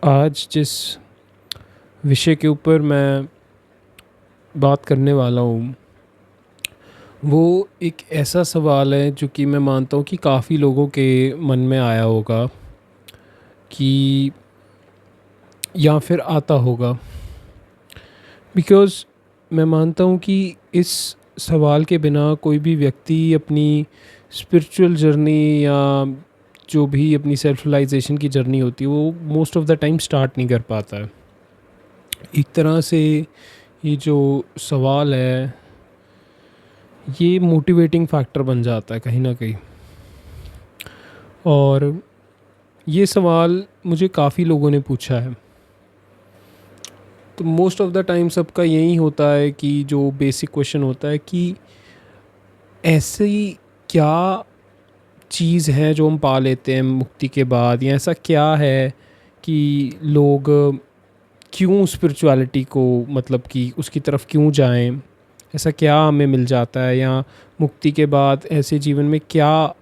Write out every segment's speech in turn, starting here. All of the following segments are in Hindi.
आज जिस विषय के ऊपर मैं बात करने वाला हूँ वो एक ऐसा सवाल है जो कि मैं मानता हूँ कि काफ़ी लोगों के मन में आया होगा कि या फिर आता होगा। बिकॉज़ मैं मानता हूँ कि इस सवाल के बिना कोई भी व्यक्ति अपनी स्पिरिचुअल जर्नी या जो भी अपनी सेल्फ रियलाइजेशन की जर्नी होती है वो most of the time start नहीं कर पाता है। एक तरह से ये जो सवाल है ये मोटिवेटिंग फैक्टर बन जाता है कहीं ना कहीं। और ये सवाल मुझे काफ़ी लोगों ने पूछा है, तो मोस्ट ऑफ द टाइम सबका यही होता है कि जो बेसिक क्वेश्चन होता है कि ऐसी क्या चीज़ है जो हम पा लेते हैं मुक्ति के बाद, या ऐसा क्या है कि लोग क्यों स्पिरिचुअलिटी को मतलब कि उसकी तरफ क्यों जाएं, ऐसा क्या हमें मिल जाता है, या मुक्ति के बाद ऐसे जीवन में क्या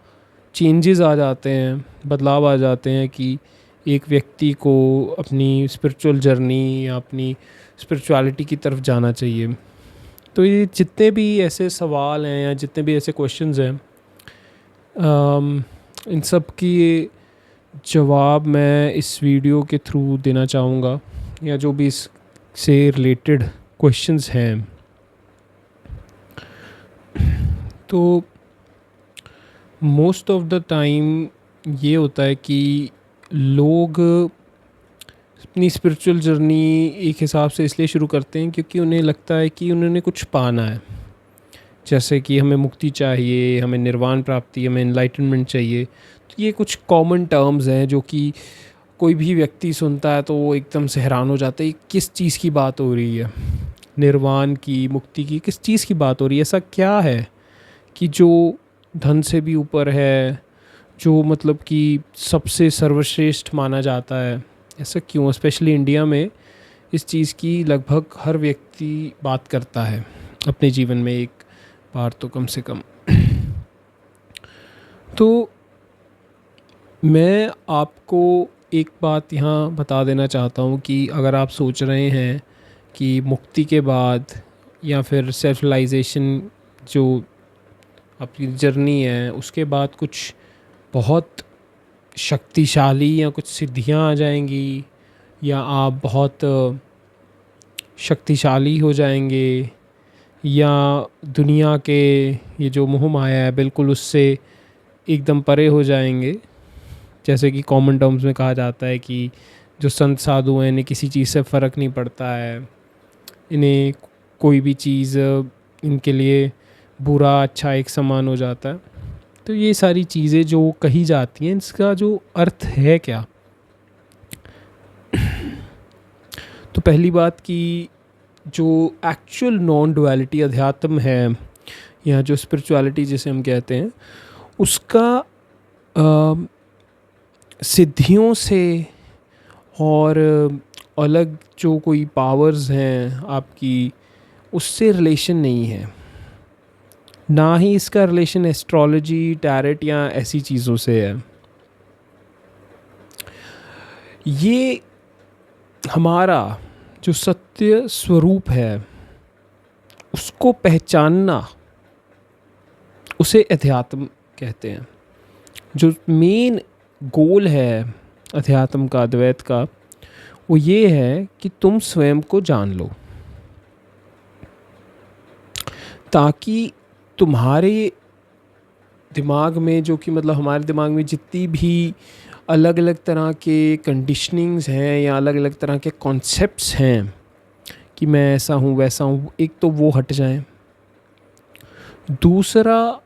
चेंजेस आ जाते हैं, बदलाव आ जाते हैं कि एक व्यक्ति को अपनी स्पिरिचुअल जर्नी या अपनी स्पिरिचुअलिटी की तरफ जाना चाहिए। तो ये जितने भी ऐसे सवाल हैं या जितने भी ऐसे क्वेश्चंस हैं, इन सब की जवाब मैं इस वीडियो के थ्रू देना चाहूँगा, या जो भी इससे रिलेटेड क्वेश्चंस हैं। तो मोस्ट ऑफ द टाइम ये होता है कि लोग अपनी स्पिरिचुअल जर्नी एक हिसाब से इसलिए शुरू करते हैं क्योंकि उन्हें लगता है कि उन्होंने कुछ पाना है, जैसे कि हमें मुक्ति चाहिए, हमें निर्वाण प्राप्ति, हमें एनलाइटनमेंट चाहिए। तो ये कुछ कॉमन टर्म्स हैं जो कि कोई भी व्यक्ति सुनता है तो वो एकदम से हैरान हो जाता है, किस चीज़ की बात हो रही है, निर्वाण की, मुक्ति की, किस चीज़ की बात हो रही है, ऐसा क्या है कि जो धन से भी ऊपर है, जो मतलब कि सबसे सर्वश्रेष्ठ माना जाता है, ऐसा क्यों? स्पेशली इंडिया में इस चीज़ की लगभग हर व्यक्ति बात करता है अपने जीवन में एक बार तो कम से कम। तो मैं आपको एक बात यहाँ बता देना चाहता हूँ कि अगर आप सोच रहे हैं कि मुक्ति के बाद या फिर सेल्फ रियलाइजेशन जो आपकी जर्नी है उसके बाद कुछ बहुत शक्तिशाली या कुछ सिद्धियाँ आ जाएंगी, या आप बहुत शक्तिशाली हो जाएंगे, या दुनिया के ये जो मोह माया है बिल्कुल उससे एकदम परे हो जाएंगे, जैसे कि कॉमन टर्म्स में कहा जाता है कि जो संत साधु हैं इन्हें किसी चीज़ से फ़र्क नहीं पड़ता है, इन्हें कोई भी चीज़ इनके लिए बुरा अच्छा एक समान हो जाता है। तो ये सारी चीज़ें जो कही जाती हैं इसका जो अर्थ है क्या? तो पहली बात कि जो एक्चुअल नॉन डुअलिटी अध्यात्म है या जो स्पिरिचुअलिटी जिसे हम कहते हैं उसका सिद्धियों से और अलग जो कोई पावर्स हैं आपकी उससे रिलेशन नहीं है, ना ही इसका रिलेशन एस्ट्रोलॉजी, टैरेट या ऐसी चीज़ों से है। ये हमारा जो सत्य स्वरूप है उसको पहचानना, उसे अध्यात्म कहते हैं। जो मेन गोल है अध्यात्म का, अद्वैत का, वो ये है कि तुम स्वयं को जान लो, ताकि तुम्हारे दिमाग में जो कि मतलब हमारे दिमाग में जितनी भी अलग अलग तरह के कंडीशनिंग्स हैं या अलग अलग तरह के कॉन्सेप्ट्स हैं कि मैं ऐसा हूँ वैसा हूँ, एक तो वो हट जाएं। दूसरा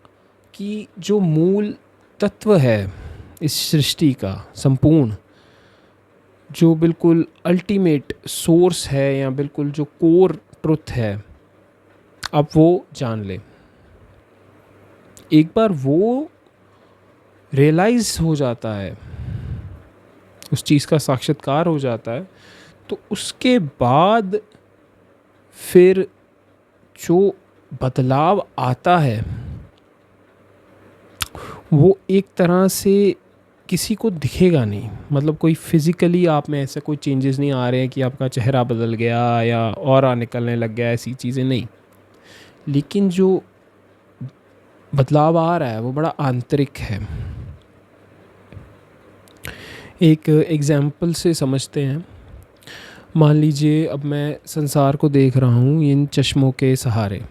कि जो मूल तत्व है इस सृष्टि का संपूर्ण, जो बिल्कुल अल्टीमेट सोर्स है या बिल्कुल जो कोर ट्रुथ है, अब वो जान ले। एक बार वो रियलाइज़ हो जाता है, उस चीज़ का साक्षात्कार हो जाता है, तो उसके बाद फिर जो बदलाव आता है वो एक तरह से किसी को दिखेगा नहीं, मतलब कोई फिज़िकली आप में ऐसा कोई चेंजेस नहीं आ रहे हैं कि आपका चेहरा बदल गया या ऑरा निकलने लग गया, ऐसी चीज़ें नहीं। लेकिन जो बदलाव आ रहा है वो बड़ा आंतरिक है। एक एग्ज़ाम्पल से समझते हैं। मान लीजिए अब मैं संसार को देख रहा हूँ इन चश्मों के सहारे।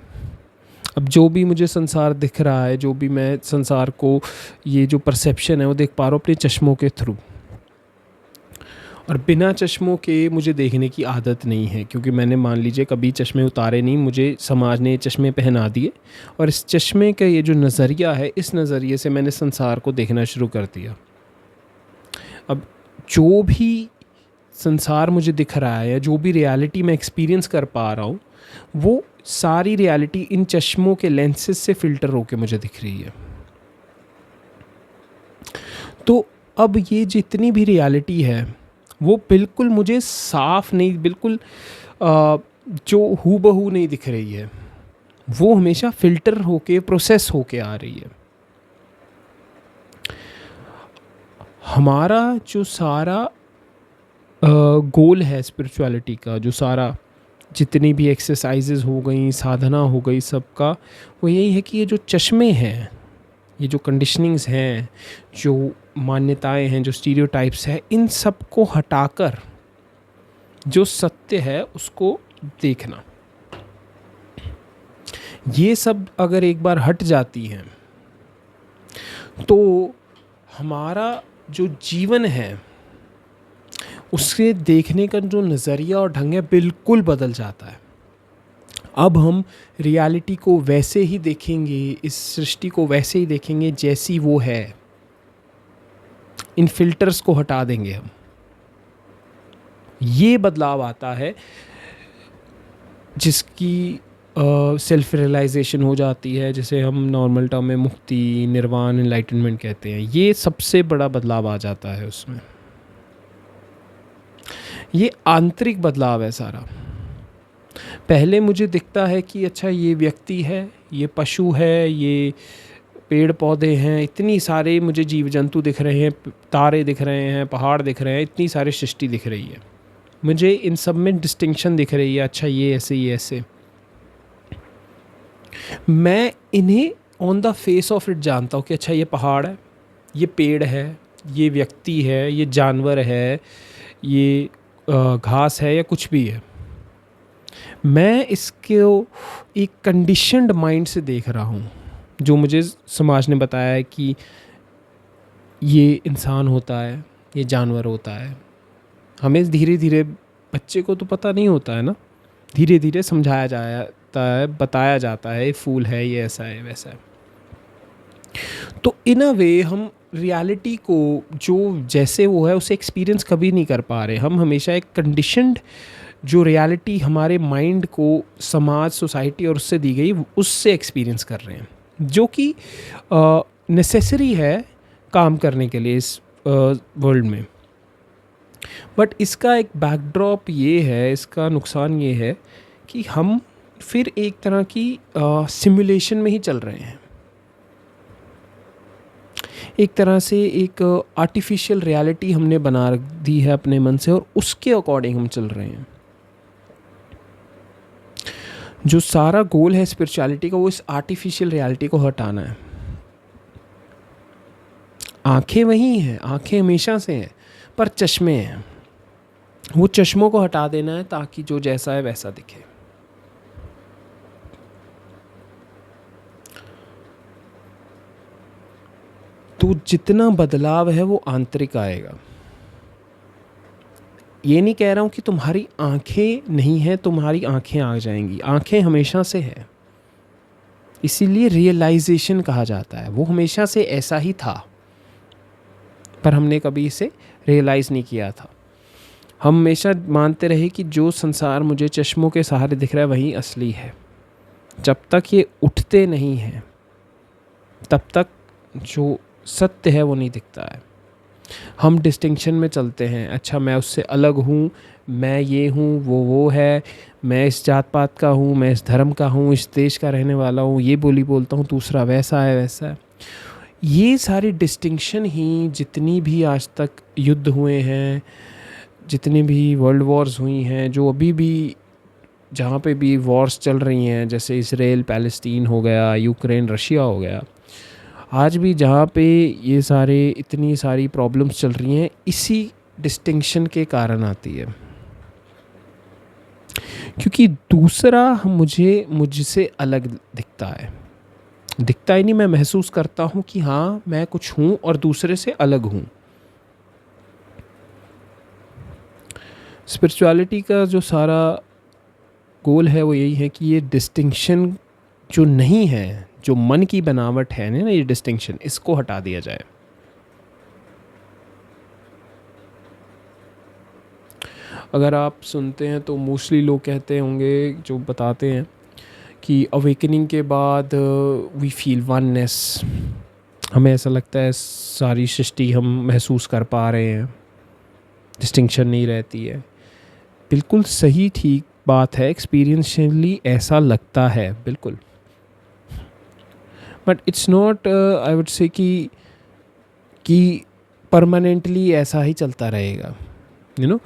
अब जो भी मुझे संसार दिख रहा है, जो भी मैं संसार को, ये जो परसेप्शन है वो देख पा रहा हूँ अपने चश्मों के थ्रू। और बिना चश्मों के मुझे देखने की आदत नहीं है, क्योंकि मैंने मान लीजिए कभी चश्मे उतारे नहीं, मुझे समाज ने चश्मे पहना दिए और इस चश्मे का ये जो नज़रिया है, इस नज़रिए से मैंने संसार को देखना शुरू कर दिया। अब जो भी संसार मुझे दिख रहा है, जो भी रियलिटी मैं एक्सपीरियंस कर पा रहा हूँ, वो सारी रियलिटी इन चश्मों के लेंसेज से फ़िल्टर होके मुझे दिख रही है। तो अब ये जितनी भी रियलिटी है वो बिल्कुल मुझे साफ नहीं, बिल्कुल जो हूबहू नहीं दिख रही है, वो हमेशा फ़िल्टर होके, प्रोसेस होके आ रही है। हमारा जो सारा गोल है स्पिरिचुअलिटी का, जो सारा जितनी भी एक्सरसाइजेज हो गई, साधना हो गई, सबका वो यही है कि ये जो चश्मे हैं, ये जो कंडीशनिंग्स हैं, जो मान्यताएं हैं, जो स्टीरियोटाइप्स हैं, इन सब को हटाकर जो सत्य है उसको देखना। ये सब अगर एक बार हट जाती हैं तो हमारा जो जीवन है उससे देखने का जो नज़रिया और ढंग है बिल्कुल बदल जाता है। अब हम रियलिटी को वैसे ही देखेंगे, इस सृष्टि को वैसे ही देखेंगे जैसी वो है। इन फिल्टर्स को हटा देंगे हम। ये बदलाव आता है जिसकी सेल्फ रियलाइजेशन हो जाती है, जिसे हम नॉर्मल टर्म में मुक्ति, निर्वाण, एनलाइटनमेंट कहते हैं। ये सबसे बड़ा बदलाव आ जाता है उसमें। ये आंतरिक बदलाव है सारा। पहले मुझे दिखता है कि अच्छा ये व्यक्ति है, ये पशु है, ये पेड़ पौधे हैं, इतनी सारे मुझे जीव जंतु दिख रहे हैं, तारे दिख रहे हैं, पहाड़ दिख रहे हैं, इतनी सारी सृष्टि दिख रही है, मुझे इन सब में डिस्टिंक्शन दिख रही है। अच्छा ये ऐसे, ये ऐसे। मैं इन्हें on the face of it जानता हूँ कि अच्छा ये पहाड़ है, ये पेड़ है, ये व्यक्ति है, ये जानवर है, ये घास है या कुछ भी है। मैं इसको एक कंडीशन्ड माइंड से देख रहा हूँ, जो मुझे समाज ने बताया है कि ये इंसान होता है, ये जानवर होता है। हमें धीरे धीरे, बच्चे को तो पता नहीं होता है ना, धीरे धीरे समझाया जाता है, बताया जाता है, ये फूल है, ये ऐसा है, वैसा है। तो इन अ वे हम रियलिटी को जो जैसे वो है उसे एक्सपीरियंस कभी नहीं कर पा रहे। हम हमेशा एक कंडीशन्ड जो रियलिटी हमारे माइंड को समाज, सोसाइटी और उससे दी गई, उससे एक्सपीरियंस कर रहे हैं, जो कि नेसेसरी है काम करने के लिए इस वर्ल्ड में। बट इसका एक बैकड्रॉप ये है, इसका नुकसान ये है कि हम फिर एक तरह की सिमुलेशन में ही चल रहे हैं। एक तरह से एक आर्टिफिशियल रियलिटी हमने बना दी है अपने मन से और उसके अकॉर्डिंग हम चल रहे हैं। जो सारा गोल है स्पिरिचुअलिटी का, वो इस आर्टिफिशियल रियलिटी को हटाना है। आंखें वही हैं, आंखें हमेशा से हैं, पर चश्मे हैं। वो चश्मों को हटा देना है ताकि जो जैसा है वैसा दिखे। तो जितना बदलाव है वो आंतरिक आएगा। ये नहीं कह रहा हूँ कि तुम्हारी आंखें नहीं हैं, तुम्हारी आंखें आ जाएंगी। आंखें हमेशा से है, इसीलिए रियलाइजेशन कहा जाता है। वो हमेशा से ऐसा ही था, पर हमने कभी इसे रियलाइज़ नहीं किया था। हम हमेशा मानते रहे कि जो संसार मुझे चश्मों के सहारे दिख रहा है वही असली है। जब तक ये उठते नहीं हैं तब तक जो सत्य है वो नहीं दिखता है। हम डिस्टिंक्शन में चलते हैं, अच्छा मैं उससे अलग हूँ, मैं ये हूँ, वो है, मैं इस जात पात का हूँ, मैं इस धर्म का हूँ, इस देश का रहने वाला हूँ, ये बोली बोलता हूँ, दूसरा वैसा है, वैसा है। ये सारी डिस्टिंक्शन ही जितनी भी आज तक युद्ध हुए हैं, जितनी भी वर्ल्ड वॉर्स हुई हैं, जो अभी भी जहाँ पे भी वॉर्स चल रही हैं, जैसे इसराइल पैलेस्टीन हो गया, यूक्रेन रशिया हो गया, आज भी जहाँ पे ये सारे इतनी सारी प्रॉब्लम्स चल रही हैं, इसी डिस्टिंक्शन के कारण आती है। क्योंकि दूसरा मुझसे अलग दिखता ही नहीं, मैं महसूस करता हूँ कि हाँ मैं कुछ हूँ और दूसरे से अलग हूँ। स्पिरिचुअलिटी का जो सारा गोल है वो यही है कि ये डिस्टिंक्शन जो नहीं है, जो मन की बनावट है ना, ये डिस्टिंक्शन, इसको हटा दिया जाए। अगर आप सुनते हैं तो मोस्टली लोग कहते होंगे, जो बताते हैं कि अवेकनिंग के बाद वी फील वननेस, हमें ऐसा लगता है सारी सृष्टि हम महसूस कर पा रहे हैं, डिस्टिंक्शन नहीं रहती है। बिल्कुल सही, ठीक बात है, एक्सपीरियंशियली ऐसा लगता है बिल्कुल, but it's not I would say कि परमानेंटली ऐसा ही चलता रहेगा। You know,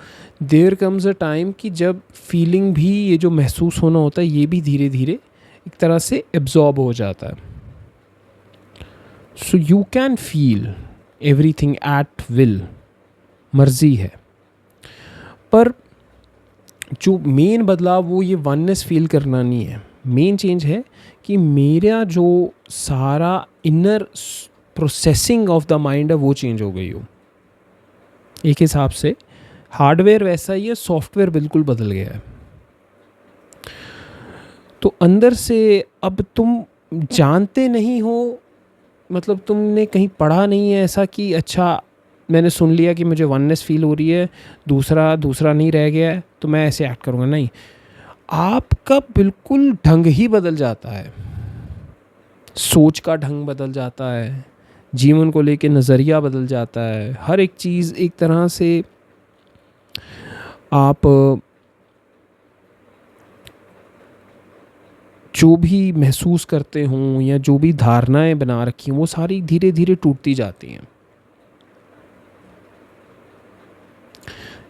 there comes a time कि जब फीलिंग भी, ये जो महसूस होना होता है, ये भी धीरे धीरे एक तरह से एब्जॉर्ब हो जाता है। So you can feel everything at will, मर्जी है। पर जो मेन बदलाव वो ये वननेस फील करना नहीं है, मेन चेंज है कि मेरा जो सारा inner processing of the mind है वो चेंज हो गई हो। एक हिसाब से हार्डवेयर वैसा ही है, सॉफ्टवेयर बिल्कुल बदल गया है। तो अंदर से अब तुम जानते नहीं हो, मतलब तुमने कहीं पढ़ा नहीं है ऐसा कि अच्छा मैंने सुन लिया कि मुझे वननेस फील हो रही है, दूसरा नहीं रह गया है तो मैं ऐसे एक्ट करूँगा। नहीं, आपका बिल्कुल ढंग ही बदल जाता है, सोच का ढंग बदल जाता है, जीवन को लेके नज़रिया बदल जाता है, हर एक चीज़ एक तरह से आप जो भी महसूस करते हों या जो भी धारणाएं बना रखी हैं वो सारी धीरे धीरे टूटती जाती हैं।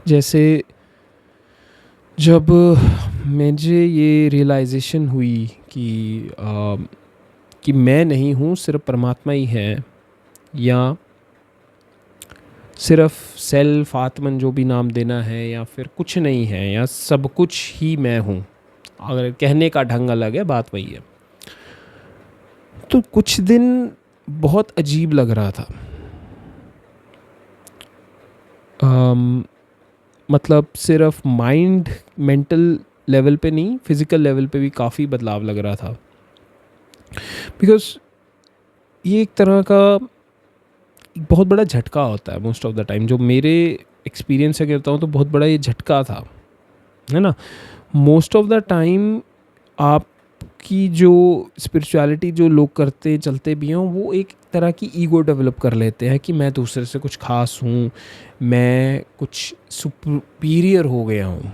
जैसे जब मुझे ये रियलाइजेशन हुई कि मैं नहीं हूँ, सिर्फ परमात्मा ही है, या सिर्फ सेल्फ, आत्मन, जो भी नाम देना है, या फिर कुछ नहीं है, या सब कुछ ही मैं हूँ, अगर कहने का ढंग अलग है, बात वही है। तो कुछ दिन बहुत अजीब लग रहा था। मतलब सिर्फ माइंड, मेंटल लेवल पे नहीं, फिज़िकल लेवल पे भी काफ़ी बदलाव लग रहा था। बिकॉज ये एक तरह का एक बहुत बड़ा झटका होता है मोस्ट ऑफ द टाइम, जो मेरे एक्सपीरियंस से कहता हूँ तो बहुत बड़ा ये झटका था, है ना। मोस्ट ऑफ द टाइम आपकी जो स्पिरिचुअलिटी जो लोग करते चलते भी हैं, वो एक तरह की ईगो डेवलप कर लेते हैं कि मैं दूसरे से कुछ खास हूँ, मैं कुछ सुपीरियर हो गया हूँ,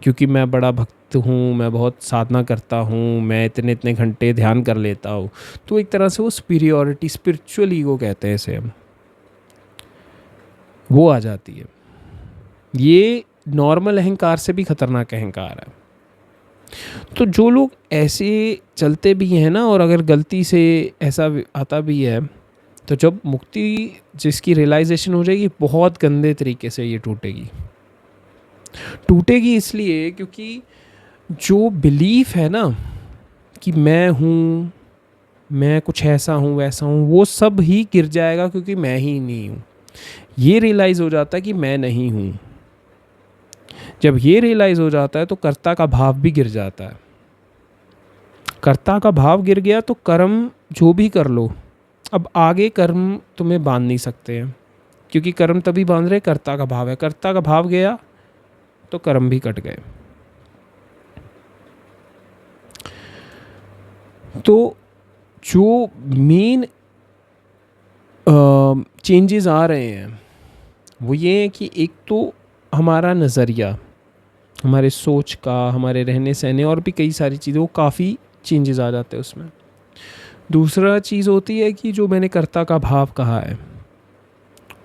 क्योंकि मैं बड़ा भक्त हूँ, मैं बहुत साधना करता हूँ, मैं इतने इतने घंटे ध्यान कर लेता हूँ। तो एक तरह से वो सुपीरियॉरिटी, स्पिरिचुअल ईगो कहते हैं इसे हम, वो आ जाती है। ये नॉर्मल अहंकार से भी खतरनाक अहंकार है। तो जो लोग ऐसे चलते भी हैं ना, और अगर गलती से ऐसा आता भी है, तो जब मुक्ति, जिसकी रियलाइजेशन हो जाएगी, बहुत गंदे तरीके से ये टूटेगी इसलिए क्योंकि जो बिलीफ है ना कि मैं हूँ, मैं कुछ ऐसा हूँ वैसा हूँ, वो सब ही गिर जाएगा, क्योंकि मैं ही नहीं हूँ। ये रियलाइज़ हो जाता है कि मैं नहीं हूँ। जब ये रियलाइज़ हो जाता है तो कर्ता का भाव भी गिर जाता है। कर्ता का भाव गिर गया तो कर्म जो भी कर लो, अब आगे कर्म तुम्हें बांध नहीं सकते हैं, क्योंकि कर्म तभी बांध रहे, कर्ता का भाव है। कर्ता का भाव गया तो कर्म भी कट गए। तो जो मेन चेंजेस आ रहे हैं वो ये है कि एक तो हमारा नज़रिया, हमारे सोच का, हमारे रहने सहने और भी कई सारी चीज़ें, वो काफ़ी चेंजेस आ जाते हैं उसमें। दूसरा चीज़ होती है कि जो मैंने कर्ता का भाव कहा है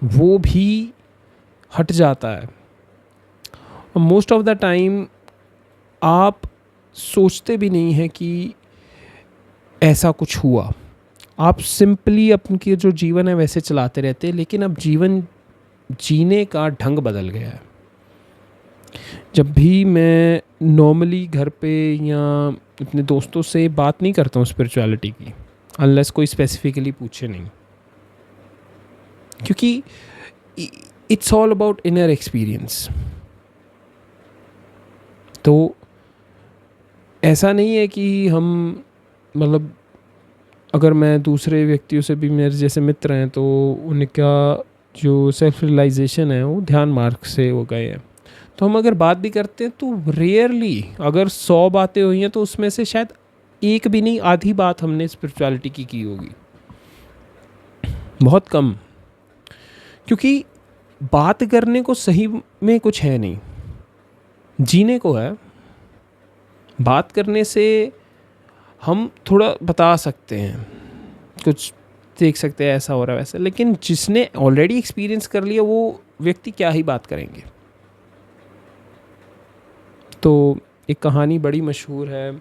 वो भी हट जाता है। मोस्ट ऑफ द टाइम आप सोचते भी नहीं हैं कि ऐसा कुछ हुआ, आप सिंपली अपने जो जीवन है वैसे चलाते रहते हैं। लेकिन अब जीवन जीने का ढंग बदल गया है। जब भी मैं नॉर्मली घर पे या अपने दोस्तों से बात नहीं करता हूँ स्पिरिचुअलिटी की, अनलेस कोई स्पेसिफिकली पूछे नहीं, क्योंकि it's all about inner experience. तो ऐसा नहीं है कि हम मतलब अगर मैं दूसरे व्यक्तियों से भी मेरे जैसे मित्र हैं तो उनका जो सेल्फ रियलाइजेशन है वो ध्यान मार्ग से हो गए हैं, तो हम अगर बात भी करते हैं तो रेयरली, अगर 100 बातें हुई हैं तो उसमें से शायद एक भी नहीं, आधी बात हमने स्पिरिचुअलिटी की होगी, बहुत कम। क्योंकि बात करने को सही में कुछ है नहीं, जीने को है। बात करने से हम थोड़ा बता सकते हैं, कुछ देख सकते हैं ऐसा हो रहा है वैसा, लेकिन जिसने ऑलरेडी एक्सपीरियंस कर लिया वो व्यक्ति क्या ही बात करेंगे। तो एक कहानी बड़ी मशहूर है,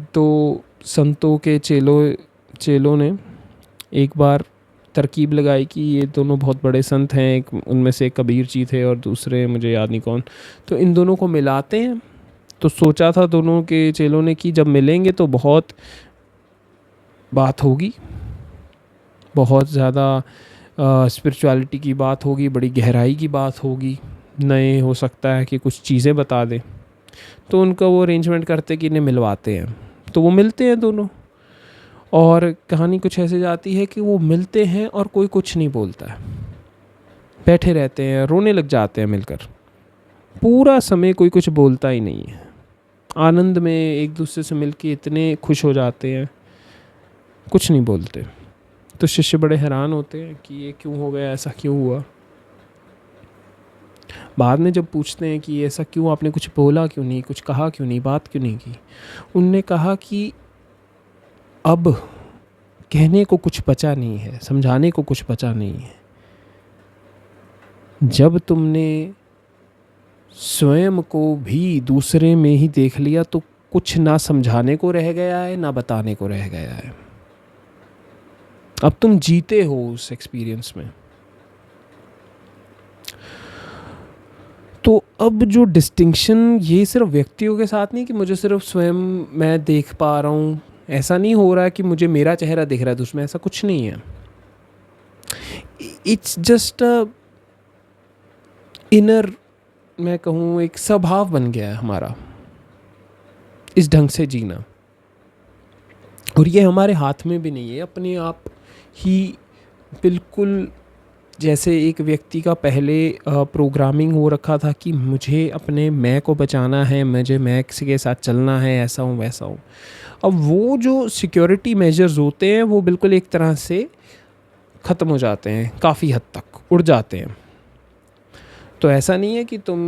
तो संतों के चेलों ने एक बार तरकीब लगाई कि ये दोनों बहुत बड़े संत हैं, एक उनमें से एक कबीर जी थे और दूसरे मुझे याद नहीं कौन, तो इन दोनों को मिलाते हैं। तो सोचा था दोनों के चेलों ने कि जब मिलेंगे तो बहुत बात होगी, बहुत ज़्यादा स्पिरिचुअलिटी की बात होगी, बड़ी गहराई की बात होगी, नए हो सकता है कि कुछ चीज़ें बता दें। तो उनका वो अरेंजमेंट करते कि इन्हें मिलवाते हैं। तो वो मिलते हैं दोनों, और कहानी कुछ ऐसे जाती है कि वो मिलते हैं और कोई कुछ नहीं बोलता है, बैठे रहते हैं, रोने लग जाते हैं मिलकर। पूरा समय कोई कुछ बोलता ही नहीं है, आनंद में एक दूसरे से मिलके इतने खुश हो जाते हैं, कुछ नहीं बोलते। तो शिष्य बड़े हैरान होते हैं कि ये क्यों हो गया, ऐसा क्यों हुआ। बाद में जब पूछते हैं कि ऐसा क्यों, आपने कुछ बोला क्यों नहीं, कुछ कहा क्यों नहीं, बात क्यों नहीं की, उनने कहा कि अब कहने को कुछ बचा नहीं है, समझाने को कुछ बचा नहीं है। जब तुमने स्वयं को भी दूसरे में ही देख लिया तो कुछ ना समझाने को रह गया है ना बताने को रह गया है। अब तुम जीते हो उस एक्सपीरियंस में। तो अब जो डिस्टिंक्शन ये सिर्फ व्यक्तियों के साथ नहीं कि मुझे सिर्फ स्वयं मैं देख पा रहा हूँ, ऐसा नहीं हो रहा है कि मुझे मेरा चेहरा दिख रहा है उसमें, ऐसा कुछ नहीं है। इट्स जस्ट इनर, मैं कहूँ एक स्वभाव बन गया है हमारा इस ढंग से जीना, और ये हमारे हाथ में भी नहीं है। अपने आप ही बिल्कुल जैसे एक व्यक्ति का पहले प्रोग्रामिंग हो रखा था कि मुझे अपने मैं को बचाना है, मुझे मैं के साथ चलना है, ऐसा हूँ वैसा हूँ। अब वो जो सिक्योरिटी मेजर्स होते हैं वो बिल्कुल एक तरह से ख़त्म हो जाते हैं, काफ़ी हद तक उड़ जाते हैं। तो ऐसा नहीं है कि तुम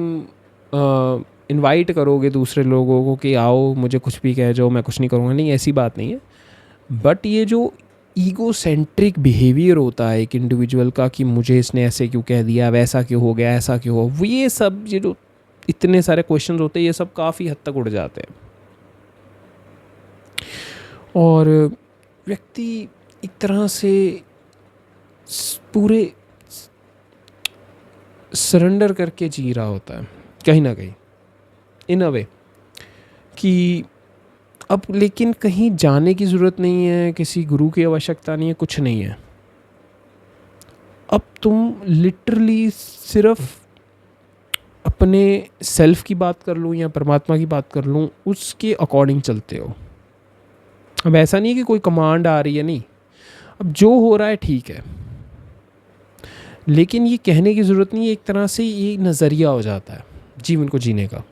इनवाइट करोगे दूसरे लोगों को कि आओ मुझे कुछ भी कह जाओ, मैं कुछ नहीं करूँगा, नहीं, ऐसी बात नहीं है। बट ये जो ईगो सेंट्रिक बिहेवियर होता है एक इंडिविजुअल का कि मुझे इसने ऐसे क्यों कह दिया, वैसा क्यों हो गया, ऐसा क्यों हो, वो ये सब ये जो इतने सारे क्वेश्चन होते हैं ये सब काफ़ी हद तक उड़ जाते हैं। और व्यक्ति एक तरह से पूरे सरेंडर करके जी रहा होता है कहीं ना कहीं, इन अ वे कि अब लेकिन कहीं जाने की ज़रूरत नहीं है, किसी गुरु की आवश्यकता नहीं है, कुछ नहीं है। अब तुम लिटरली सिर्फ अपने सेल्फ की बात कर लूँ या परमात्मा की बात कर लूँ, उसके अकॉर्डिंग चलते हो। अब ऐसा नहीं है कि कोई कमांड आ रही है, नहीं, अब जो हो रहा है ठीक है, लेकिन ये कहने की ज़रूरत नहीं है, एक तरह से ये नज़रिया हो जाता है जीवन को जीने का।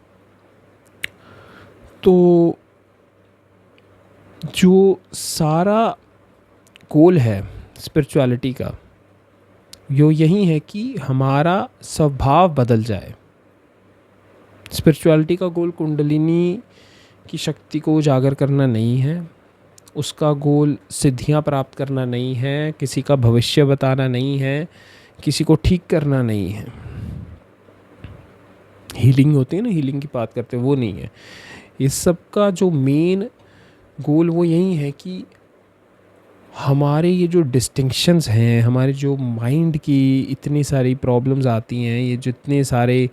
तो जो सारा गोल है स्पिरिचुअलिटी का यो यही है कि हमारा स्वभाव बदल जाए। स्पिरिचुअलिटी का गोल कुंडलिनी की शक्ति को उजागर करना नहीं है, उसका गोल सिद्धियां प्राप्त करना नहीं है, किसी का भविष्य बताना नहीं है, किसी को ठीक करना नहीं है। हीलिंग होती है ना, हीलिंग की बात करते हैं, वो नहीं है। इस सब का जो मेन गोल वो यही है कि हमारे ये जो डिस्टिंक्शंस हैं, हमारे जो माइंड की इतनी सारी प्रॉब्लम्स आती हैं, ये जितने सारे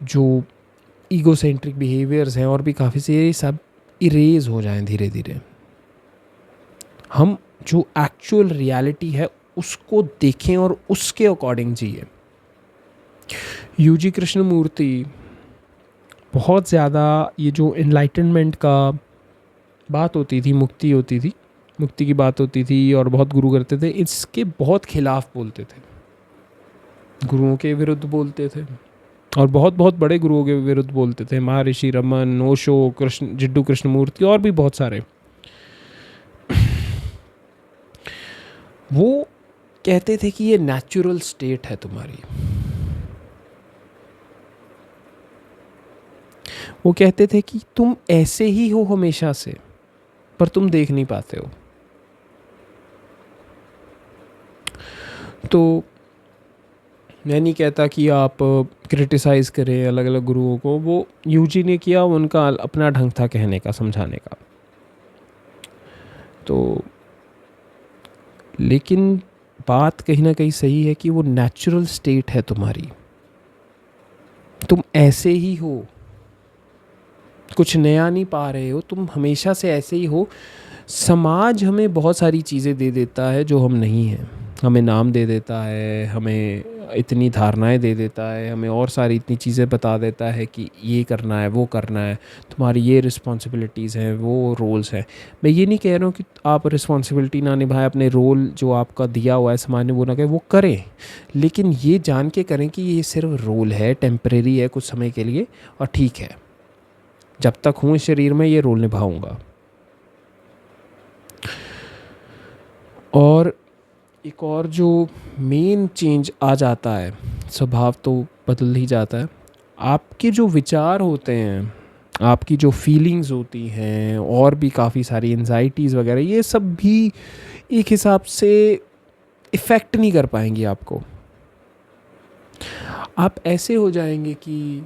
जो ईगोसेंट्रिक बिहेवियर्स हैं और भी काफ़ी से, ये सब इरेज हो जाएं धीरे धीरे। हम जो एक्चुअल रियलिटी है उसको देखें और उसके अकॉर्डिंग जिए। यूजी कृष्णमूर्ति बहुत ज़्यादा ये जो एनलाइटनमेंट का बात होती थी, मुक्ति होती थी, मुक्ति की बात होती थी और बहुत गुरु करते थे, इसके बहुत खिलाफ बोलते थे, गुरुओं के विरुद्ध बोलते थे और बहुत बहुत बड़े गुरुओं के विरुद्ध बोलते थे। महर्षि रमन, ओशो, जिड्डू कृष्णमूर्ति और भी बहुत सारे। वो कहते थे कि ये नेचुरल स्टेट है तुम्हारी। वो कहते थे कि तुम ऐसे ही हो हमेशा से, पर तुम देख नहीं पाते हो। तो मैं नहीं कहता कि आप क्रिटिसाइज़ करें अलग अलग गुरुओं को, वो यूजी ने किया, उनका अपना ढंग था कहने का, समझाने का। तो लेकिन बात कहीं ना कहीं सही है कि वो नेचुरल स्टेट है तुम्हारी, तुम ऐसे ही हो, कुछ नया नहीं पा रहे हो, तुम हमेशा से ऐसे ही हो। समाज हमें बहुत सारी चीज़ें दे देता है जो हम नहीं हैं, हमें नाम दे देता है, हमें इतनी धारणाएं दे देता है, हमें और सारी इतनी चीज़ें बता देता है कि ये करना है, वो करना है, तुम्हारी ये रिस्पॉन्सिबिलिटीज़ हैं, वो रोल्स हैं। मैं ये नहीं कह रहा हूँ कि आप रिस्पॉन्सिबिलिटी ना निभाएं, अपने रोल जो आपका दिया हुआ है समाज ने वो ना करें, वो करें, लेकिन ये जान के करें कि ये सिर्फ रोल है, टेम्परेरी है, कुछ समय के लिए, और ठीक है, जब तक हूँ इस शरीर में ये रोल निभाऊंगा। और एक और जो मेन चेंज आ जाता है, स्वभाव तो बदल ही जाता है, आपके जो विचार होते हैं, आपकी जो फीलिंग्स होती हैं, और भी काफ़ी सारी एंजाइटीज़ वगैरह, ये सब भी एक हिसाब से इफ़ेक्ट नहीं कर पाएंगी आपको। आप ऐसे हो जाएंगे कि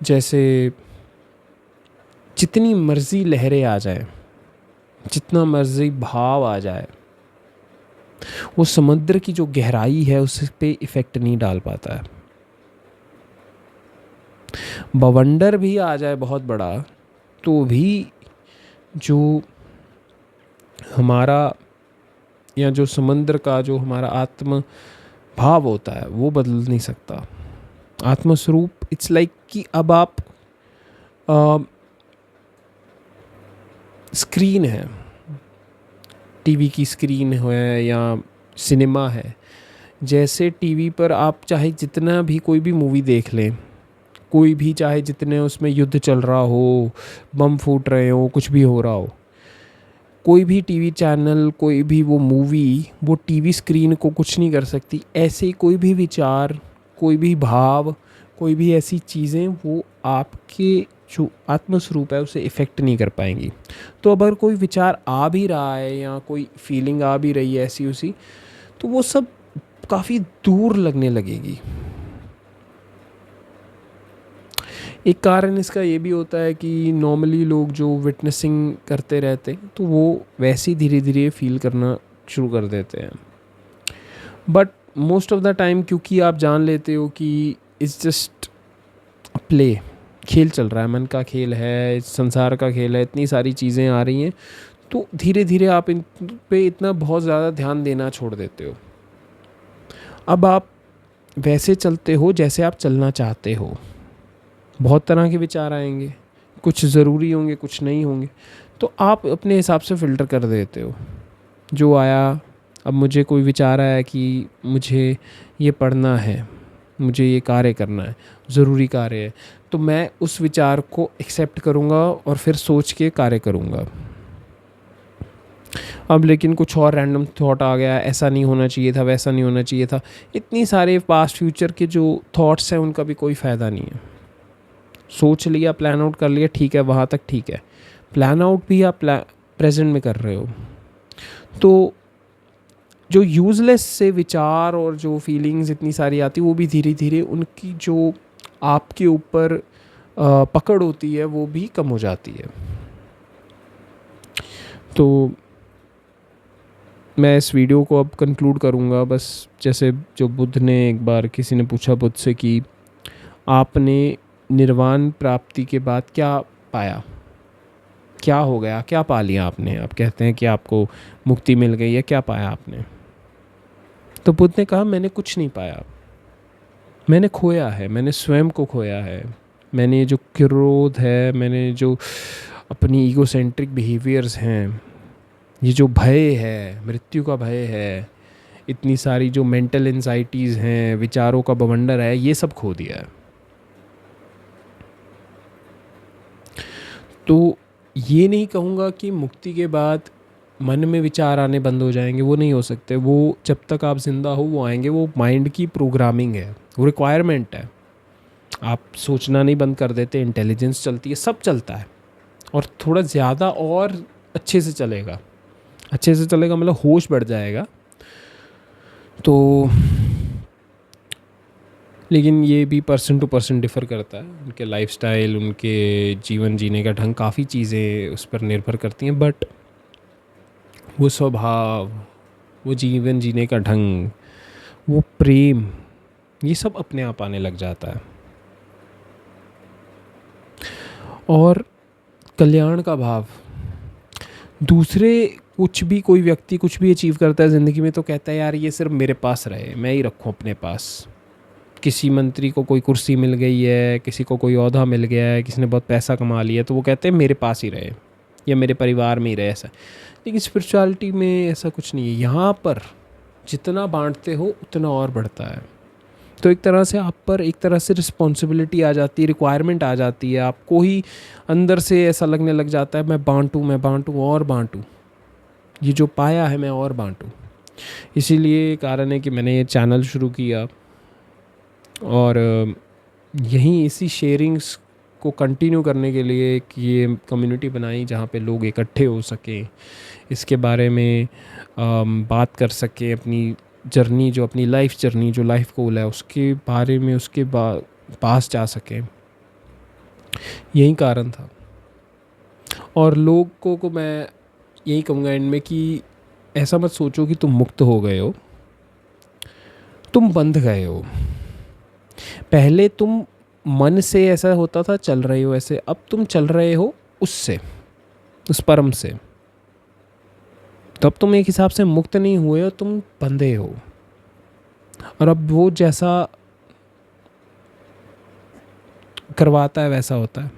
जैसे जितनी मर्ज़ी लहरें आ जाए, जितना मर्ज़ी भाव आ जाए, वो समुद्र की जो गहराई है उस पे इफ़ेक्ट नहीं डाल पाता है। बवंडर भी आ जाए बहुत बड़ा, तो भी जो हमारा, या जो समुद्र का जो हमारा आत्म भाव होता है वो बदल नहीं सकता। आत्मस्वरूप इट्स लाइक कि अब आप स्क्रीन है, टीवी की स्क्रीन है या सिनेमा है, जैसे टीवी पर आप चाहे जितना भी कोई भी मूवी देख लें, कोई भी चाहे जितने उसमें युद्ध चल रहा हो, बम फूट रहे हो, कुछ भी हो रहा हो, कोई भी टीवी चैनल, कोई भी वो मूवी, वो टीवी स्क्रीन को कुछ नहीं कर सकती। ऐसे ही कोई भी विचार, कोई भी भाव, कोई भी ऐसी चीज़ें वो आपके जो आत्मस्वरूप है उसे इफ़ेक्ट नहीं कर पाएंगी। तो अगर कोई विचार आ भी रहा है या कोई फीलिंग आ भी रही है ऐसी उसी, तो वो सब काफ़ी दूर लगने लगेगी। एक कारण इसका ये भी होता है कि नॉर्मली लोग जो विटनेसिंग करते रहते हैं तो वो वैसे ही धीरे धीरे फील करना शुरू कर देते हैं। But most of the time क्योंकि आप जान लेते हो कि इट्स जस्ट प्ले, खेल चल रहा है, मन का खेल है, संसार का खेल है, इतनी सारी चीज़ें आ रही हैं, तो धीरे धीरे आप इन पे इतना बहुत ज़्यादा ध्यान देना छोड़ देते हो। अब आप वैसे चलते हो जैसे आप चलना चाहते हो। बहुत तरह के विचार आएंगे, कुछ ज़रूरी होंगे, कुछ नहीं होंगे, तो आप अपने हिसाब से फ़िल्टर कर देते हो। जो आया, अब मुझे कोई विचार आया कि मुझे ये पढ़ना है, मुझे ये कार्य करना है, ज़रूरी कार्य है, तो मैं उस विचार को एक्सेप्ट करूँगा और फिर सोच के कार्य करूँगा। अब लेकिन कुछ और रैंडम थॉट आ गया, ऐसा नहीं होना चाहिए था, वैसा नहीं होना चाहिए था, इतनी सारे पास्ट फ्यूचर के जो थॉट्स हैं उनका भी कोई फ़ायदा नहीं है। सोच लिया, प्लान आउट कर लिया, ठीक है, वहाँ तक ठीक है, प्लान आउट भी आप प्रेजेंट में कर रहे हो। तो जो यूज़लेस से विचार और जो फीलिंग्स इतनी सारी आती वो भी धीरे धीरे उनकी जो आपके ऊपर पकड़ होती है वो भी कम हो जाती है। तो मैं इस वीडियो को अब कंक्लूड करूँगा बस, जैसे जो बुद्ध ने, एक बार किसी ने पूछा बुद्ध से कि आपने निर्वाण प्राप्ति के बाद क्या पाया, क्या हो गया, क्या पा लिया आपने, आप कहते हैं कि आपको मुक्ति मिल गई है, क्या पाया आपने? तो बुद्ध ने कहा मैंने कुछ नहीं पाया, मैंने खोया है, मैंने स्वयं को खोया है। मैंने जो क्रोध है, मैंने जो अपनी ईगोसेंट्रिक बिहेवियर्स हैं, ये जो भय है, मृत्यु का भय है, इतनी सारी जो मेंटल एंजाइटीज़ हैं, विचारों का बवंडर है, ये सब खो दिया है। तो ये नहीं कहूँगा कि मुक्ति के बाद मन में विचार आने बंद हो जाएंगे, वो नहीं हो सकते। वो जब तक आप ज़िंदा हो वो आएंगे, वो माइंड की प्रोग्रामिंग है, वो रिक्वायरमेंट है। आप सोचना नहीं बंद कर देते, इंटेलिजेंस चलती है, सब चलता है, और थोड़ा ज़्यादा और अच्छे से चलेगा। अच्छे से चलेगा मतलब होश बढ़ जाएगा। तो लेकिन ये भी पर्सन टू पर्सन डिफ़र करता है, उनके लाइफस्टाइल, उनके जीवन जीने का ढंग, काफ़ी चीज़ें उस पर निर्भर करती हैं। बट वो स्वभाव, वो जीवन जीने का ढंग, वो प्रेम, ये सब अपने आप आने लग जाता है। और कल्याण का भाव, दूसरे कुछ भी, कोई व्यक्ति कुछ भी अचीव करता है ज़िंदगी में तो कहता है यार ये सिर्फ मेरे पास रहे, मैं ही रखूँ अपने पास। किसी मंत्री को कोई कुर्सी मिल गई है, किसी को कोई ओहदा मिल गया है, किसी ने बहुत पैसा कमा लिया, तो वो कहते हैं मेरे पास ही रहे या मेरे परिवार में ही रहे, ऐसा। लेकिन स्पिरिचुअलिटी में ऐसा कुछ नहीं है। यहाँ पर जितना बांटते हो उतना और बढ़ता है। तो एक तरह से आप पर एक तरह से रिस्पॉन्सिबिलिटी आ जाती है, रिक्वायरमेंट आ जाती है, आपको ही अंदर से ऐसा लगने लग जाता है मैं बांटूँ, मैं बांटूँ और बांटूँ, ये जो पाया है मैं और बांटूँ। इसीलिए कारण है कि मैंने ये चैनल शुरू किया, और यहीं इसी शेयरिंग्स को कंटिन्यू करने के लिए एक ये कम्युनिटी बनाई जहाँ पे लोग इकट्ठे हो सकें, इसके बारे में बात कर सकें, अपनी जर्नी, जो अपनी लाइफ जर्नी, जो लाइफ गोल है उसके बारे में उसके पास जा सकें। यही कारण था। और लोगों को मैं यही कहूँगा एंड में कि ऐसा मत सोचो कि तुम मुक्त हो गए हो, तुम बंध गए हो। पहले तुम मन से ऐसा होता था, चल रहे हो ऐसे, अब तुम चल रहे हो उससे, उस परम से। तो अब तुम एक हिसाब से मुक्त नहीं हुए हो, तुम बंधे हो। और अब वो जैसा करवाता है वैसा होता है।